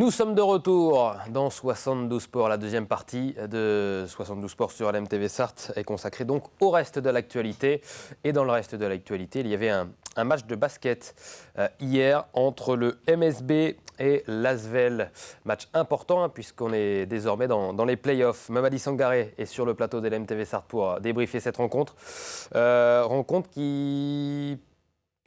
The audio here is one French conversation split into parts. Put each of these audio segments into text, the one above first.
Nous sommes de retour dans 72 Sports. La deuxième partie de 72 Sports sur LMTV Sarthe est consacrée donc au reste de l'actualité. Et dans le reste de l'actualité, il y avait un match de basket hier entre le MSB et l'Asvel. Match important puisqu'on est désormais dans les playoffs. Mamadi Sangaré est sur le plateau de LMTV Sarthe pour débriefer cette rencontre. Rencontre qui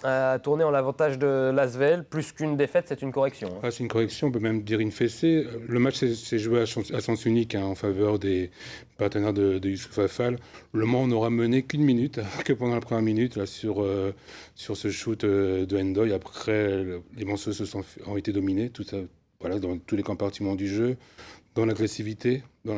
a tourné en l'avantage de l'Asvel. Plus qu'une défaite, c'est une correction. Ah, c'est une correction, on peut même dire une fessée. Le match s'est joué à sens unique en faveur des partenaires de Youssouf Affal. Le Mans n'aura mené qu'une minute, que pendant la première minute, là, sur ce shoot de Ndoye. Après, les Manceaux ont été dominés dans tous les compartiments du jeu, dans l'agressivité, dans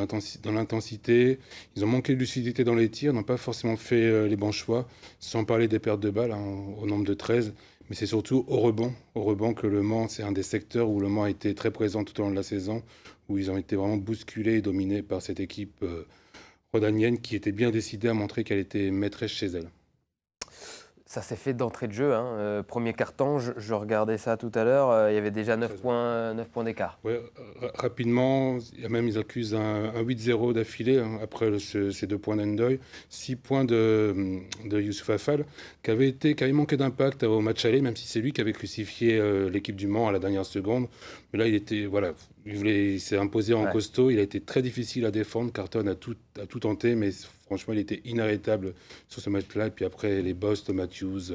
l'intensité. Ils ont manqué de lucidité dans les tirs, n'ont pas forcément fait les bons choix, sans parler des pertes de balles, au nombre de 13. Mais c'est surtout au rebond que Le Mans, c'est un des secteurs où Le Mans a été très présent tout au long de la saison, où ils ont été vraiment bousculés et dominés par cette équipe rhodanienne qui était bien décidée à montrer qu'elle était maîtresse chez elle. Ça s'est fait d'entrée de jeu. Premier carton, je regardais ça tout à l'heure, il y avait déjà 9 points d'écart. Ouais, rapidement, ils accusent un 8-0 d'affilée après ces 2 points d'Ndoye, 6 points de Youssouf Affal, qui avait manqué d'impact au match aller, même si c'est lui qui avait crucifié l'équipe du Mans à la dernière seconde. Mais là, il s'est imposé en costaud, il a été très difficile à défendre. Carton a tout tenté, mais franchement, il était inarrêtable sur ce match-là. Et puis après, les Bost, Matthews,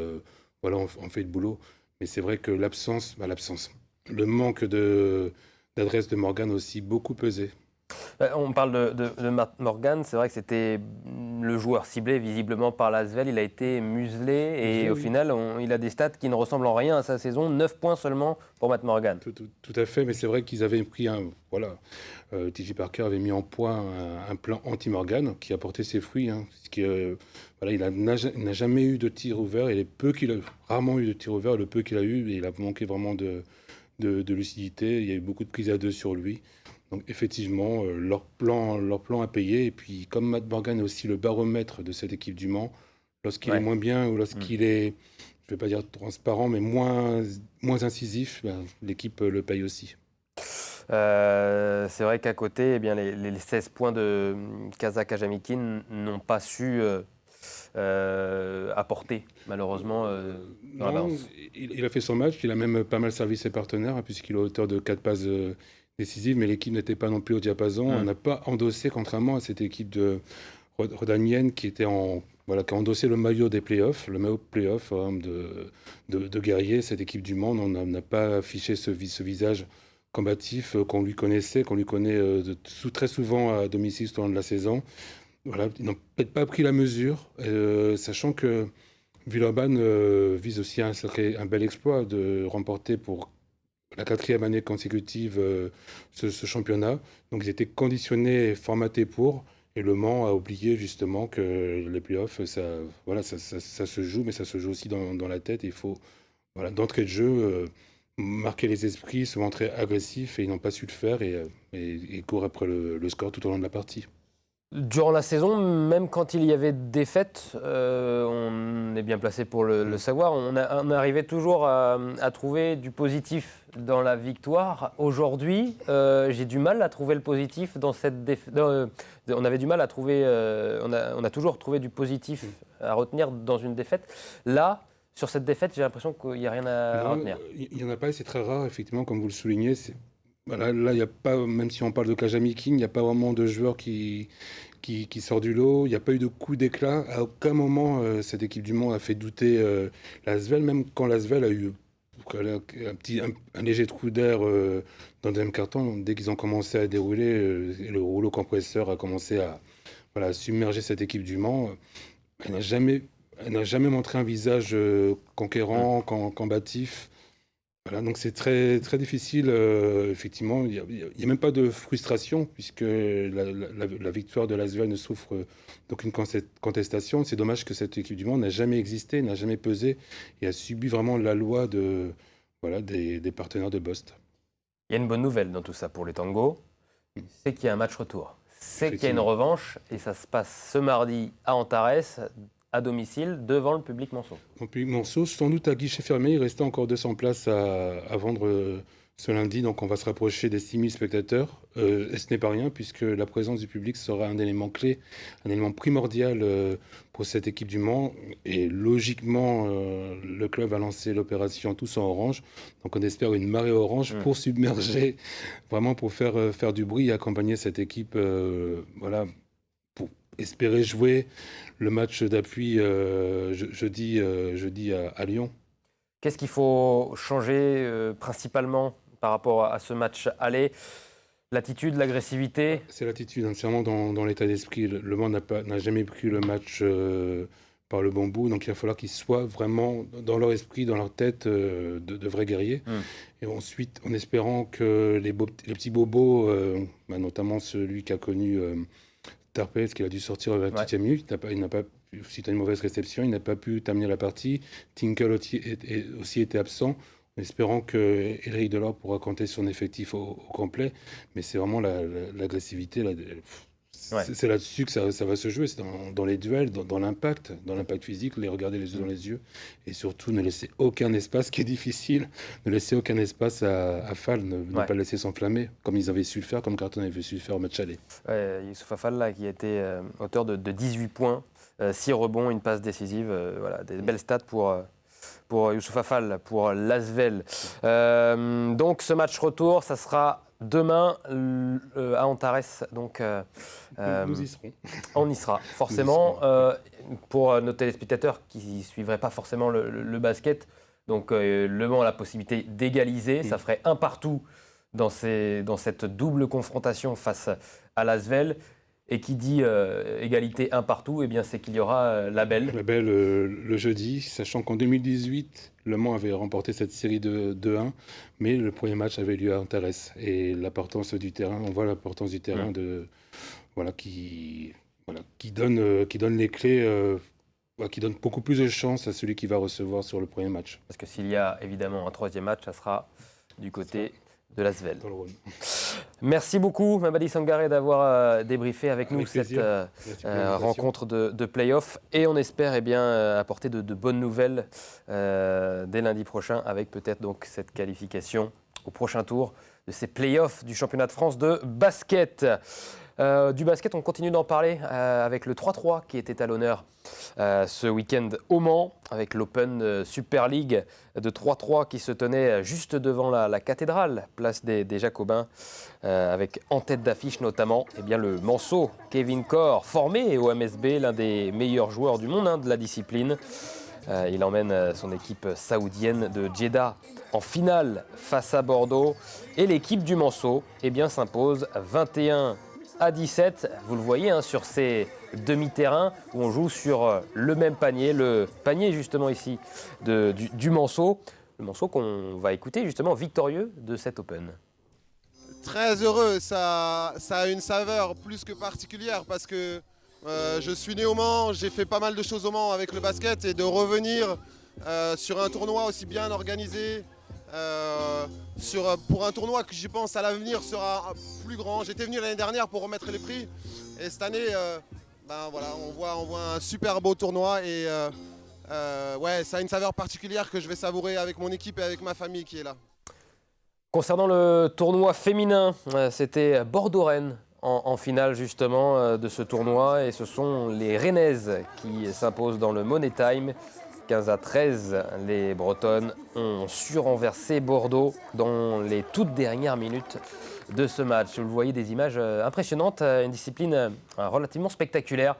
ont fait le boulot. Mais c'est vrai que le manque d'adresse de Morgan a aussi beaucoup pesé. On parle de Matt Morgan, c'est vrai que c'était le joueur ciblé visiblement par l'Asvel, il a été muselé et au final il a des stats qui ne ressemblent en rien à sa saison, 9 points seulement pour Matt Morgan. Tout à fait, mais c'est vrai qu'ils avaient pris TJ Parker avait mis en point un plan anti-Morgan qui a porté ses fruits, il n'a jamais eu de tir ouvert et rarement eu de tir ouvert, le peu qu'il a eu, il a manqué vraiment de lucidité, il y a eu beaucoup de prises à deux sur lui. Donc effectivement, leur plan a payé. Et puis comme Matt Morgan est aussi le baromètre de cette équipe du Mans, lorsqu'il est moins bien ou lorsqu'il est, je ne vais pas dire transparent, mais moins incisif, l'équipe le paye aussi. C'est vrai qu'à côté, les 16 points de Kazak Ajamikin n'ont pas su apporter, malheureusement, dans la balance. Il a fait son match, il a même pas mal servi ses partenaires, puisqu'il est auteur de 4 passes décisive, mais l'équipe n'était pas non plus au diapason. On n'a pas endossé, contrairement à cette équipe rhodanienne qui a endossé le maillot des playoffs, le maillot playoff de guerrier. Cette équipe du Mans, on n'a pas affiché ce visage combatif qu'on lui connaît très souvent à domicile tout au long de la saison. Voilà, ils n'ont peut-être pas pris la mesure, sachant que Villeurbanne vise aussi un bel exploit de remporter pour la 4e année consécutive ce championnat. Donc ils étaient conditionnés et formatés pour. Et Le Mans a oublié justement que les playoffs, ça se joue, mais ça se joue aussi dans la tête. Il faut, d'entrée de jeu, marquer les esprits, se montrer agressif, et ils n'ont pas su le faire et courent après le score tout au long de la partie. Durant la saison, même quand il y avait des défaites, on est bien placé pour le savoir, on arrivait toujours à trouver du positif dans la victoire. Aujourd'hui, j'ai du mal à trouver le positif dans cette défaite. On avait du mal à trouver, on a toujours trouvé du positif à retenir dans une défaite. Là, sur cette défaite, j'ai l'impression qu'il n'y a rien à retenir. Il n'y en a pas, et c'est très rare, effectivement, comme vous le soulignez. Là, il n'y a pas, même si on parle de Kajamikin, il n'y a pas vraiment de joueur qui sort du lot. Il n'y a pas eu de coup d'éclat. À aucun moment, cette équipe du Mans a fait douter l'Asvel, même quand l'Asvel a eu un léger trou d'air dans le deuxième carton. Dès qu'ils ont commencé à dérouler, le rouleau compresseur a commencé à submerger cette équipe du Mans. Elle n'a jamais montré un visage conquérant, combatif. Voilà, donc c'est très, très difficile, effectivement. Il n'y a même pas de frustration, puisque la victoire de l'Asvel ne souffre d'aucune contestation. C'est dommage que cette équipe du Mans n'a jamais existé, n'a jamais pesé, et a subi vraiment la loi des partenaires de Bost. Il y a une bonne nouvelle dans tout ça pour les tangos, c'est qu'il y a un match retour. C'est qu'il y a une revanche, et ça se passe ce mardi à Antares, à domicile, devant le public Manceau. Le public Manceau, sans doute à guichet fermé, il restait encore 200 places à vendre ce lundi. Donc on va se rapprocher des 6000 spectateurs. Et ce n'est pas rien puisque la présence du public sera un élément clé, un élément primordial pour cette équipe du Mans. Et logiquement, le club a lancé l'opération Tous en Orange. Donc on espère une marée orange pour submerger, vraiment pour faire du bruit et accompagner cette équipe, voilà, pour espérer jouer le match d'appui jeudi à Lyon. Qu'est-ce qu'il faut changer principalement par rapport à ce match aller? L'attitude, l'agressivité? C'est l'attitude, hein, c'est vraiment dans l'état d'esprit. Le Mans n'a jamais pris le match par le bon bout, donc il va falloir qu'ils soient vraiment dans leur esprit, dans leur tête, de vrais guerriers. Et ensuite, en espérant que les petits bobos, notamment celui qui a connu Tarpez, qui a dû sortir à la 28e minute, il n'a pas suite à une mauvaise réception, il n'a pas pu terminer la partie. Tinkle aussi était absent, en espérant que Éric Delors pourra compter son effectif au complet. Mais c'est vraiment l'agressivité. C'est là-dessus que ça va se jouer, c'est dans les duels, dans l'impact physique, les regarder les yeux dans les yeux. Et surtout, ne laisser aucun espace, ce qui est difficile, ne laisser aucun espace à Fall, ne pas le laisser s'enflammer, comme ils avaient su le faire, comme Carton avait su le faire au match aller. Youssoupha Fall, là, qui a été auteur de 18 points, 6 rebonds, une passe décisive. Voilà, des belles stats pour Youssoupha Fall, pour l'Asvel. Donc ce match retour, ça sera demain à Antares. Donc, nous y serons. On y sera, forcément. Pour nos téléspectateurs qui ne suivraient pas forcément le basket, donc Le Mans a la possibilité d'égaliser. Ça ferait un partout dans cette double confrontation face à l'Asvel. Et qui dit égalité un partout, eh bien c'est qu'il y aura la belle. La belle le jeudi, sachant qu'en 2018, Le Mans avait remporté cette série de 2-1, mais le premier match avait lieu à Antares. Et l'importance du terrain, on voit l'importance du terrain qui donne les clés, qui donne beaucoup plus de chance à celui qui va recevoir sur le premier match. Parce que s'il y a évidemment un troisième match, ça sera du côté de l'Asvel. Merci beaucoup, Mamadi Sangaré, d'avoir débriefé avec nous cette rencontre de play-off. Et on espère apporter de bonnes nouvelles dès lundi prochain, avec peut-être donc cette qualification au prochain tour de ces play-offs du championnat de France de basket. Du basket, on continue d'en parler avec le 3-3 qui était à l'honneur ce week-end au Mans, avec l'Open Super League de 3-3 qui se tenait juste devant la cathédrale, place des Jacobins, avec en tête d'affiche notamment le Manceau Kevin Corr, formé au MSB, l'un des meilleurs joueurs du monde de la discipline. Il emmène son équipe saoudienne de Jeddah en finale face à Bordeaux. Et l'équipe du Manceau s'impose 21-17. Vous le voyez sur ces demi-terrains où on joue sur le même panier, le panier justement ici du Manceau. Le Manceau qu'on va écouter justement victorieux de cet Open. Très heureux, ça a une saveur plus que particulière parce que je suis né au Mans, j'ai fait pas mal de choses au Mans avec le basket et de revenir sur un tournoi aussi bien organisé, pour un tournoi que je pense à l'avenir sera plus grand. J'étais venu l'année dernière pour remettre les prix et cette année on voit un super beau tournoi et ça a une saveur particulière que je vais savourer avec mon équipe et avec ma famille qui est là. Concernant le tournoi féminin, c'était Bordeaux-Rennes en finale justement de ce tournoi et ce sont les Rennaises qui s'imposent dans le Money Time. 15-13, les Bretonnes ont surrenversé Bordeaux dans les toutes dernières minutes de ce match. Vous le voyez, des images impressionnantes, une discipline relativement spectaculaire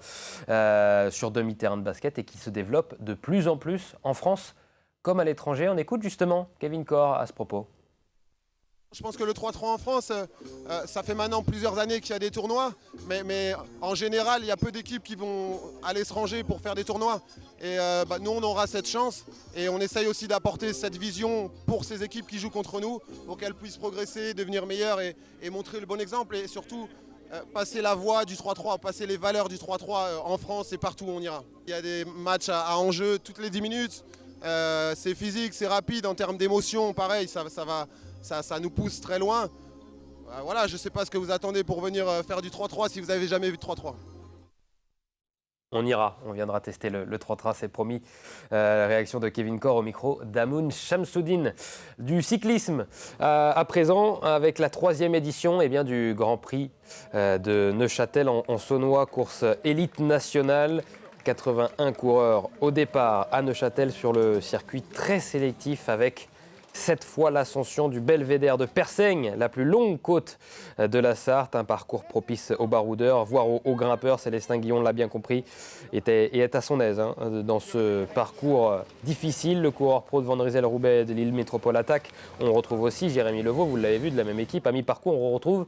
sur demi-terrain de basket et qui se développe de plus en plus en France comme à l'étranger. On écoute justement Kevin Corr à ce propos. Je pense que le 3-3 en France, ça fait maintenant plusieurs années qu'il y a des tournois, mais en général, il y a peu d'équipes qui vont à l'étranger pour faire des tournois. Et nous, on aura cette chance et on essaye aussi d'apporter cette vision pour ces équipes qui jouent contre nous, pour qu'elles puissent progresser, devenir meilleures et montrer le bon exemple et surtout passer la voie du 3-3, passer les valeurs du 3-3 en France et partout où on ira. Il y a des matchs à enjeu toutes les 10 minutes, c'est physique, c'est rapide en termes d'émotion, pareil, ça nous pousse très loin. Voilà, je ne sais pas ce que vous attendez pour venir faire du 3-3 si vous n'avez jamais vu de 3-3. On ira, on viendra tester le 3 c'est promis. La réaction de Kevin Corr au micro d'Amoun Shamsuddin. Du cyclisme à présent, avec la 3e édition du Grand Prix de Neuchâtel en Saunois, course élite nationale. 81 coureurs au départ à Neuchâtel sur le circuit très sélectif avec cette fois l'ascension du belvédère de Persaigne, la plus longue côte de la Sarthe, un parcours propice aux baroudeurs, voire aux grimpeurs. Célestin Guillon l'a bien compris et est à son aise dans ce parcours difficile. Le coureur pro de Van Rysel-Roubaix de Lille Métropole Attaque. On retrouve aussi Jérémy Levaux, vous l'avez vu, de la même équipe. À mi-parcours, on retrouve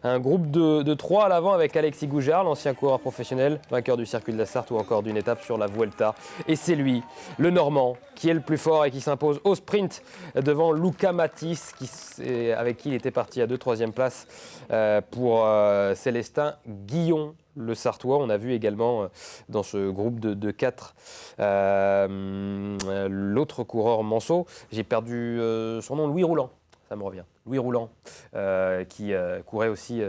un groupe de 3 à l'avant avec Alexis Goujard, l'ancien coureur professionnel, vainqueur du circuit de la Sarthe ou encore d'une étape sur la Vuelta. Et c'est lui, le Normand, qui est le plus fort et qui s'impose au sprint devant Luca Matisse, avec qui il était parti à 2-3e place pour Célestin Guillon, le Sartois. On a vu également dans ce groupe de 4 l'autre coureur Manceau. J'ai perdu son nom, Louis Rouland. Ça me revient. Louis Rouland, qui courait aussi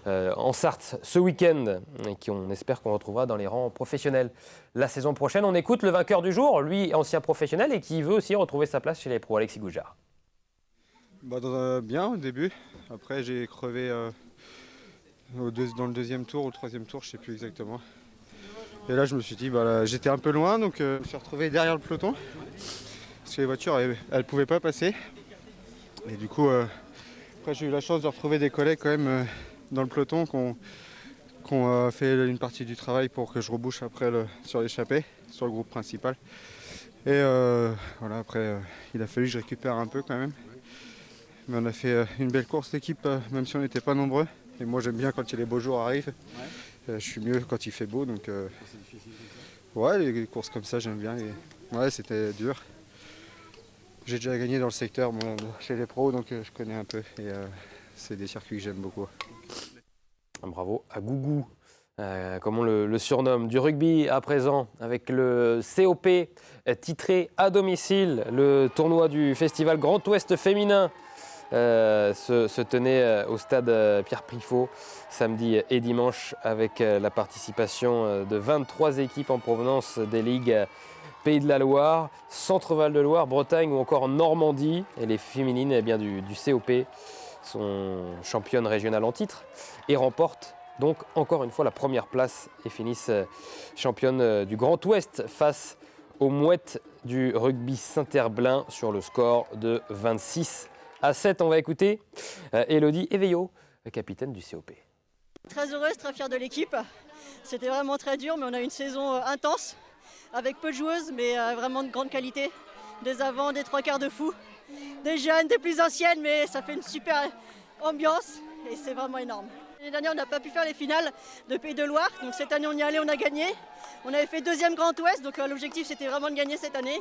en Sarthe ce week-end et on espère qu'on retrouvera dans les rangs professionnels la saison prochaine. On écoute le vainqueur du jour, lui ancien professionnel et qui veut aussi retrouver sa place chez les pros, Alexis Goujard. Bien au début. Après j'ai crevé dans le 2e tour ou le 3e tour, je ne sais plus exactement. Et là je me suis dit, j'étais un peu loin, donc je me suis retrouvé derrière le peloton. Parce que les voitures, elles ne pouvaient pas passer. Et du coup, après j'ai eu la chance de retrouver des collègues quand même dans le peloton qui ont fait une partie du travail pour que je rebouche après sur l'échappée, sur le groupe principal. Et après il a fallu que je récupère un peu quand même. Mais on a fait une belle course d'équipe, même si on n'était pas nombreux. Et moi j'aime bien quand les beaux jours arrivent. Je suis mieux quand il fait beau. Donc les courses comme ça j'aime bien. Et c'était dur. J'ai déjà gagné dans le secteur chez les pros, donc je connais un peu. Et c'est des circuits que j'aime beaucoup. Bravo à Gougou, comme on le surnomme. Du rugby à présent, avec le COP titré à domicile. Le tournoi du festival Grand Ouest féminin se tenait au stade Pierre Prifot samedi et dimanche avec la participation de 23 équipes en provenance des ligues Pays de la Loire, Centre-Val de Loire, Bretagne ou encore Normandie. Et les féminines du COP sont championnes régionales en titre et remportent donc encore une fois la première place et finissent championnes du Grand Ouest face aux Mouettes du rugby Saint-Herblain sur le score de 26-7. On va écouter Élodie Eveillot, capitaine du COP. Très heureuse, très fière de l'équipe. C'était vraiment très dur, mais on a eu une saison intense, avec peu de joueuses, mais vraiment de grande qualité. Des avants, des 3 quarts de fou, des jeunes, des plus anciennes, mais ça fait une super ambiance et c'est vraiment énorme. L'année dernière, on n'a pas pu faire les finales de Pays de Loire, donc cette année on y allait, on a gagné. On avait fait 2e Grand Ouest, donc l'objectif c'était vraiment de gagner cette année.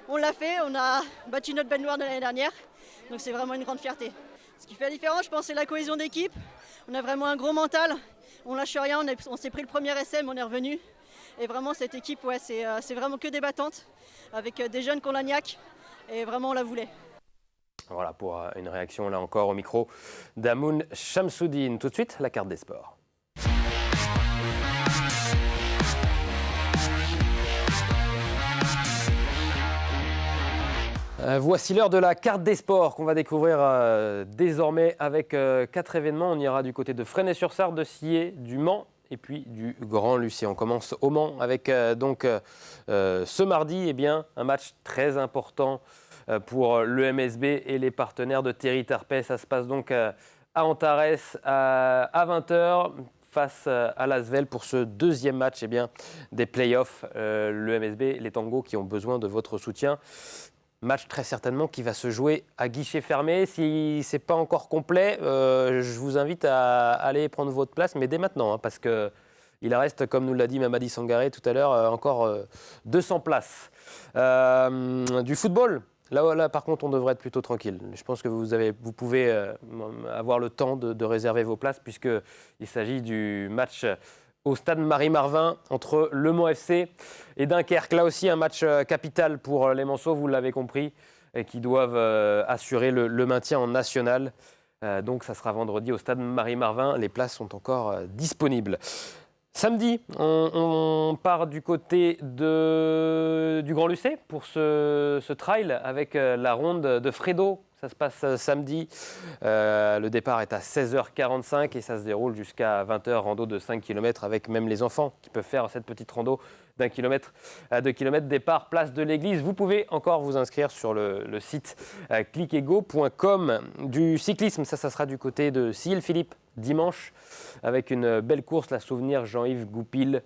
On l'a fait, on a battu notre bête noire de l'année dernière, donc c'est vraiment une grande fierté. Ce qui fait la différence, je pense, c'est la cohésion d'équipe. On a vraiment un gros mental, on lâche rien, on s'est pris le premier SM, on est revenu. Et vraiment cette équipe, c'est vraiment que des battantes, avec des jeunes qu'on l'agnac, et vraiment on la voulait. Voilà pour une réaction là encore au micro d'Amoun Shamsuddin. Tout de suite, la carte des sports. Voici l'heure de la carte des sports qu'on va découvrir désormais avec 4 événements. On ira du côté de Fresnay-sur-Sarthe, de Sillé, du Mans et puis du Grand Lucé. On commence au Mans avec ce mardi un match très important pour le MSB et les partenaires de Thierry Tarpey. Ça se passe donc à Antares à 20h face à l'Asvel pour ce 2e match des playoffs. Le MSB, les Tangos qui ont besoin de votre soutien. Match très certainement qui va se jouer à guichet fermé. Si ce n'est pas encore complet, je vous invite à aller prendre votre place, mais dès maintenant, parce qu'il reste, comme nous l'a dit Mamadi Sangaré tout à l'heure, encore 200 places. Du football, là, par contre, on devrait être plutôt tranquille. Je pense que vous pouvez avoir le temps de réserver vos places, puisqu'il s'agit du match au stade Marie-Marvin entre Le Mans FC et Dunkerque. Là aussi, un match capital pour les Manceaux, vous l'avez compris, et qui doivent assurer le maintien en national. Donc, ça sera vendredi au stade Marie-Marvin. Les places sont encore disponibles. Samedi, on part du côté du Grand Lucé pour ce trail avec la ronde de Fredo. Ça se passe samedi. Le départ est à 16h45 et ça se déroule jusqu'à 20h, rando de 5 km avec même les enfants qui peuvent faire cette petite rando d'1 km à 2 km. Départ, place de l'église. Vous pouvez encore vous inscrire sur le site cliquego.com du cyclisme. Ça sera du côté de Sille-Philippe dimanche avec une belle course, la souvenir Jean-Yves Goupil.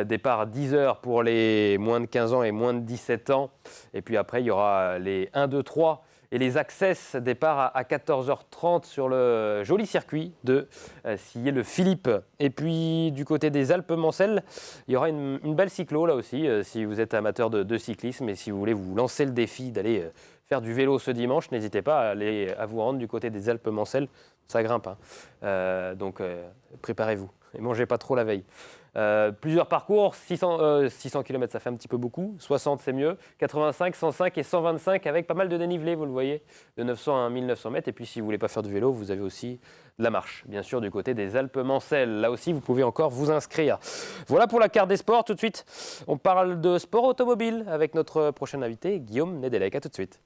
Départ à 10h pour les moins de 15 ans et moins de 17 ans. Et puis après, il y aura les 1, 2, 3 et les Access, départ à 14h30 sur le joli circuit de Sillé-le-Philippe. Et puis du côté des Alpes-Mancelles, il y aura une belle cyclo là aussi, si vous êtes amateur de cyclisme et si vous voulez vous lancer le défi d'aller faire du vélo ce dimanche, n'hésitez pas à vous rendre du côté des Alpes-Mancelles, ça grimpe. Donc préparez-vous et mangez pas trop la veille. Plusieurs parcours, 600 km ça fait un petit peu beaucoup, 60 c'est mieux, 85, 105 et 125 avec pas mal de dénivelé, vous le voyez, de 900 à 1900 mètres. Et puis si vous ne voulez pas faire du vélo, vous avez aussi de la marche, bien sûr du côté des Alpes-Mancelles. Là aussi, vous pouvez encore vous inscrire. Voilà pour la carte des sports. Tout de suite, on parle de sport automobile avec notre prochain invité, Guillaume Nedelec. À tout de suite.